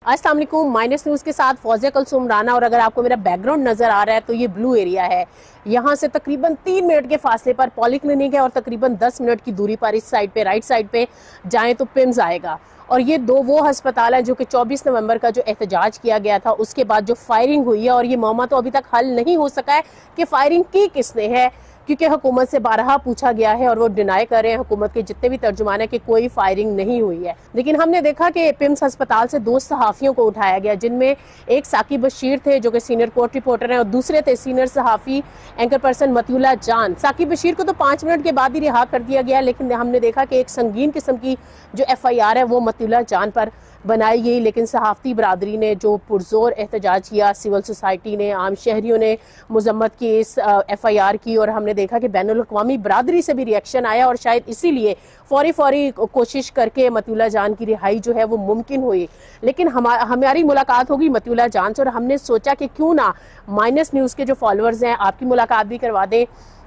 अस्सलाम वालेकुम। Minus news के साथ फौजिया कुलसूम राना। और अगर आपको मेरा बैकग्राउंड नजर आ रहा है तो ये ब्लू एरिया है। यहाँ से तकरीबन 3 मिनट के फासले पर पॉलीक्लिनिक है और तकरीबन 10 मिनट की दूरी पर इस साइड पे राइट साइड पे जाएं तो पिम्स आएगा। और ये दो वो अस्पताल है जो कि 24 नवंबर का जो एहतजाज किया गया था उसके बाद जो फायरिंग हुई है, और ये मामला तो अभी तक हल नहीं हो सका है कि फायरिंग की किसने है, क्योंकि हुकूमत से बारहा पूछा गया है और वो डिनाई कर रहे हैं, हुकूमत के जितने भी तर्जुमान है, कि कोई फायरिंग नहीं हुई है। लेकिन हमने देखा कि पिम्स अस्पताल से 2 सहाफ़ियों को उठाया गया, जिनमें एक साकिब बशीर थे जो कि सीनियर कोर्ट रिपोर्टर हैं और दूसरे थे सीनियर सहाफ़ी एंकर पर्सन मतियुल्लाह जान। साकिब बशीर को तो 5 मिनट के बाद ही रिहा कर दिया गया, लेकिन हमने देखा कि एक संगीन किस्म की जो FIR है वो मतियुल्लाह जान पर बनाई गई। लेकिन सहाफ़ती बरादरी ने जो पुरजोर एहतजाज किया, सिविल सोसाइटी ने, आम शहरियों ने मजम्मत की इस FIR की, और हमने देखा कि बैनुल अक़वामी बरादरी से भी रिएक्शन आया और शायद इसीलिए फौरी कोशिश करके मतियुल्लाह जान की रिहाई जो है वो मुमकिन हुई। लेकिन हमारी मुलाकात होगी मतियुल्लाह जान से, और हमने सोचा कि क्यों ना माइनस न्यूज़ के जो फॉलोअर्स हैं आपकी मुलाकात भी करवा दें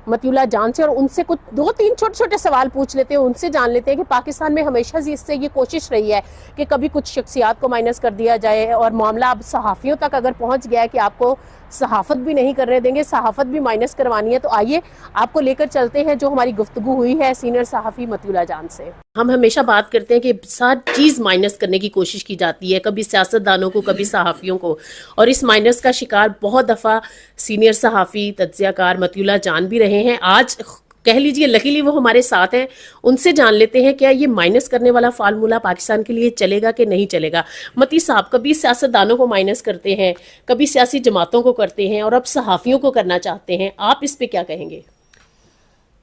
मतियुल्लाह जान से, और उनसे कुछ 2-3 छोटे-छोटे सवाल पूछ लेते हैं, उनसे जान लेते हैं कि पाकिस्तान में हमेशा से इससे ये कोशिश रही है कि कभी कुछ शख्सियात को माइनस कर दिया जाए, और मामला अब सहाफ़ियों तक अगर पहुंच गया है कि आपको सहाफ़त भी नहीं करने देंगे, सहाफ़त भी माइनस करवानी है। तो आइए आपको लेकर चलते हैं जो हमारी गुफ्तगू हुई है सीनियर सहाफ़ी मतियुल्लाह जान से। हम हमेशा बात करते हैं कि हर चीज़ माइनस करने की कोशिश की जाती है, कभी सियासतदानों को, कभी सहाफ़ियों को, और इस माइनस का शिकार बहुत दफ़ा सीनियर सहाफ़ी तज्ज़ियाकार मतियुल्लाह जान भी रहे हैं। आज कह लीजिए लकीली वो हमारे साथ हैं, उनसे जान लेते हैं क्या ये माइनस करने वाला फार्मूला पाकिस्तान के लिए चलेगा कि नहीं चलेगा। मती साहब, कभी सियासतदानों को माइनस करते हैं, कभी सियासी जमातों को करते हैं, और अब सहाफ़ियों को करना चाहते हैं, आप इस पे क्या कहेंगे?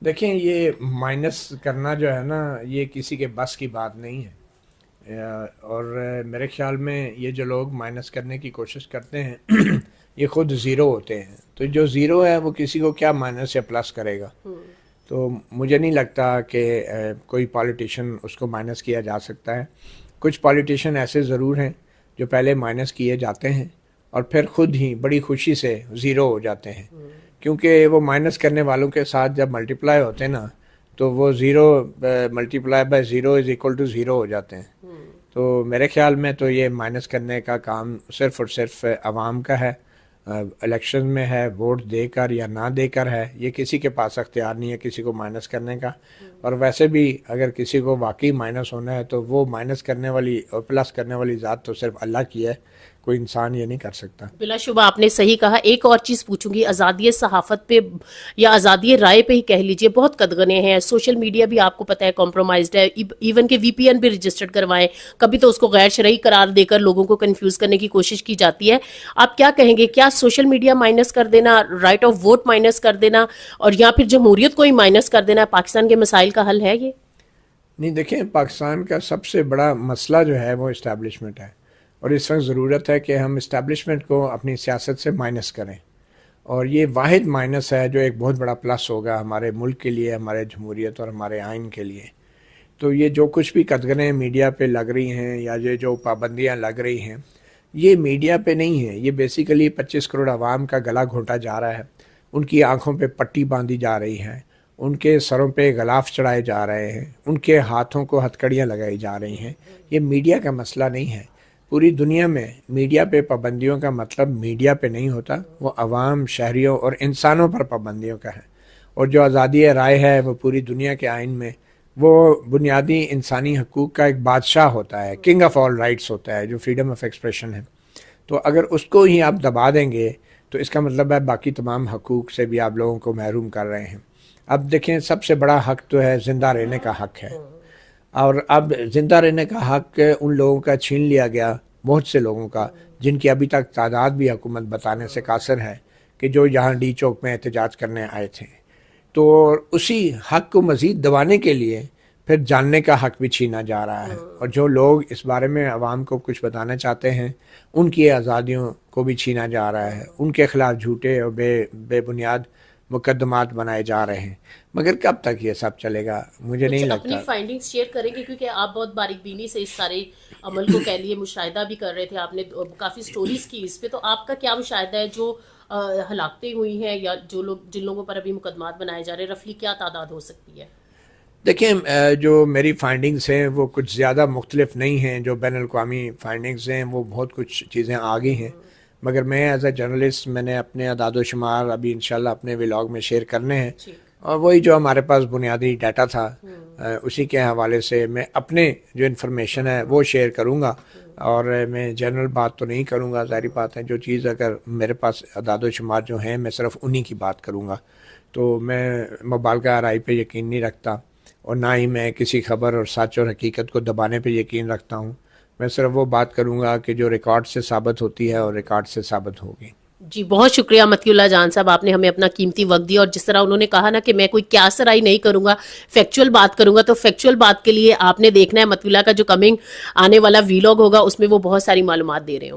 देखें, ये माइनस करना जो है ना, ये किसी के बस की बात नहीं है। और मेरे ख्याल में ये जो लोग माइनस करने की कोशिश करते हैं ये खुद ज़ीरो होते हैं। तो जो ज़ीरो है वो किसी को क्या माइनस या प्लस करेगा। तो मुझे नहीं लगता कि कोई पॉलिटिशियन उसको माइनस किया जा सकता है। कुछ पॉलिटिशियन ऐसे ज़रूर हैं जो पहले माइनस किए जाते हैं और फिर ख़ुद ही बड़ी खुशी से ज़ीरो हो जाते हैं, क्योंकि वो माइनस करने वालों के साथ जब मल्टीप्लाई होते हैं ना, तो वो zero multiply by zero is equal to zero हो जाते हैं। तो मेरे ख्याल में तो ये माइनस करने का काम सिर्फ़ और सिर्फ आवाम का है, इलेक्शन में है, वोट देकर या ना देकर है। ये किसी के पास अख्तियार नहीं है किसी को माइनस करने का। और वैसे भी अगर किसी को वाकई माइनस होना है तो वो माइनस करने वाली और प्लस करने वाली ज़ात तो सिर्फ अल्लाह की है, कोई इंसान ये नहीं कर सकता। बिलाशुबा आपने सही कहा। एक और चीज़ पूछूंगी, आज़ादी सहाफ़त पे या आज़ादी राय पे ही कह लीजिए, बहुत कदगने हैं। सोशल मीडिया भी आपको पता है कॉम्प्रोमाइज्ड है, इवन के VPN भी रजिस्टर्ड करवाएं, कभी तो उसको गैर शरई करार देकर लोगों को कंफ्यूज करने की कोशिश की जाती है। आप क्या कहेंगे, क्या सोशल मीडिया माइनस कर देना, राइट ऑफ वोट माइनस कर देना, और या फिर जमहूरियत को ही माइनस कर देना पाकिस्तान के मसाइल का हल है ये? नहीं, देखें, पाकिस्तान का सबसे बड़ा मसला जो है वो इस्टेब्लिशमेंट है, और इस वक्त ज़रूरत है कि हम इस्टेब्लिशमेंट को अपनी सियासत से माइनस करें। और ये वाहिद माइनस है जो एक बहुत बड़ा प्लस होगा हमारे मुल्क के लिए, हमारे जमहूरियत और हमारे आइन के लिए। तो ये जो कुछ भी कदगरें मीडिया पे लग रही हैं या ये जो पाबंदियां लग रही हैं, ये मीडिया पे नहीं है, ये बेसिकली 25 करोड़ आवाम का गला घोंटा जा रहा है। उनकी आंखों पे पट्टी बांधी जा रही है, उनके सरों पे गलाफ चढ़ाए जा रहे हैं, उनके हाथों को हथकड़ियाँ लगाई जा रही हैं। ये मीडिया का मसला नहीं है। पूरी दुनिया में मीडिया पे पाबंदियों का मतलब मीडिया पे नहीं होता, वो अवाम, शहरियों और इंसानों पर पाबंदियों का है। और जो आज़ादी राय है वो पूरी दुनिया के आइन में वो बुनियादी इंसानी हकूक़ का एक बादशाह होता है, किंग ऑफ ऑल राइट्स होता है, जो फ्रीडम ऑफ एक्सप्रेशन है। तो अगर उसको ही आप दबा देंगे तो इसका मतलब है बाकी तमाम हकूक़ से भी आप लोगों को महरूम कर रहे हैं। अब देखें, सबसे बड़ा हक़ तो है ज़िंदा रहने का हक़ है, और अब ज़िंदा रहने का हक़ उन लोगों का छीन लिया गया, बहुत से लोगों का, जिनकी अभी तक तादाद भी हुकूमत बताने से कासिर है, कि जो यहाँ डी चौक में एहतजाज करने आए थे। तो उसी हक़ को मज़ीद दबाने के लिए फिर जानने का हक़ भी छीना जा रहा है, और जो लोग इस बारे में आवाम को कुछ बताना चाहते हैं उनकी आज़ादियों को भी छीना जा रहा है। उनके ख़िलाफ़ झूठे और बेबुनियाद मुकदमात बनाए जा रहे हैं। मगर कब तक ये सब चलेगा, मुझे नहीं लगता। अपनी फाइंडिंग्स शेयर करेंगे, क्योंकि आप बहुत बारीकबीनी से इस सारे अमल को कह लिए मुशाहिदा भी कर रहे थे, आपने काफ़ी स्टोरीज की इस पे, तो आपका क्या मुशाहिदा है जो हलाकतें हुई हैं या जो लोग, जिन लोगों पर अभी मुकदमात बनाए जा रहे हैं, रफली क्या तादाद हो सकती है? देखिए जो मेरी फाइंडिंग्स हैं वो कुछ ज़्यादा मुख्तलिफ नहीं हैं। जो बैन अल-अक़वामी फाइंडिंग्स हैं वो बहुत कुछ चीज़ें आ गई हैं, मगर मैं एज अ जर्नलिस्ट मैंने अपने अदाद शुमार अभी इंशाल्लाह अपने व्लॉग में शेयर करने हैं, और वही जो हमारे पास बुनियादी डाटा था उसी के हवाले से मैं अपने जो इन्फॉर्मेशन है वो शेयर करूँगा। और मैं जनरल बात तो नहीं करूँगा, ज़ाहिर बात है जो चीज़ अगर मेरे पास अदाद शुमार जो हैं मैं सिर्फ उन्हीं की बात करूँगा। तो मैं मुबालगा आराई पे यकीन नहीं रखता, और ना ही मैं किसी खबर और सच और हकीकत को दबाने पे यकीन रखता हूँ। मैं सिर्फ वो बात करूँगा कि जो रिकॉर्ड से साबित होती है और रिकॉर्ड से साबित होगी। जी, बहुत शुक्रिया मतियुल्लाह जान साहब, आपने हमें अपना कीमती वक्त दिया, और जिस तरह उन्होंने कहा ना कि मैं कोई क्यासराई नहीं करूंगा, फैक्चुअल बात करूंगा, तो फैक्चुअल बात के लिए आपने देखना है मतियुल्लाह का जो कमिंग आने वाला वीलॉग होगा उसमें वो बहुत सारी मालूमात दे रहे होंगे।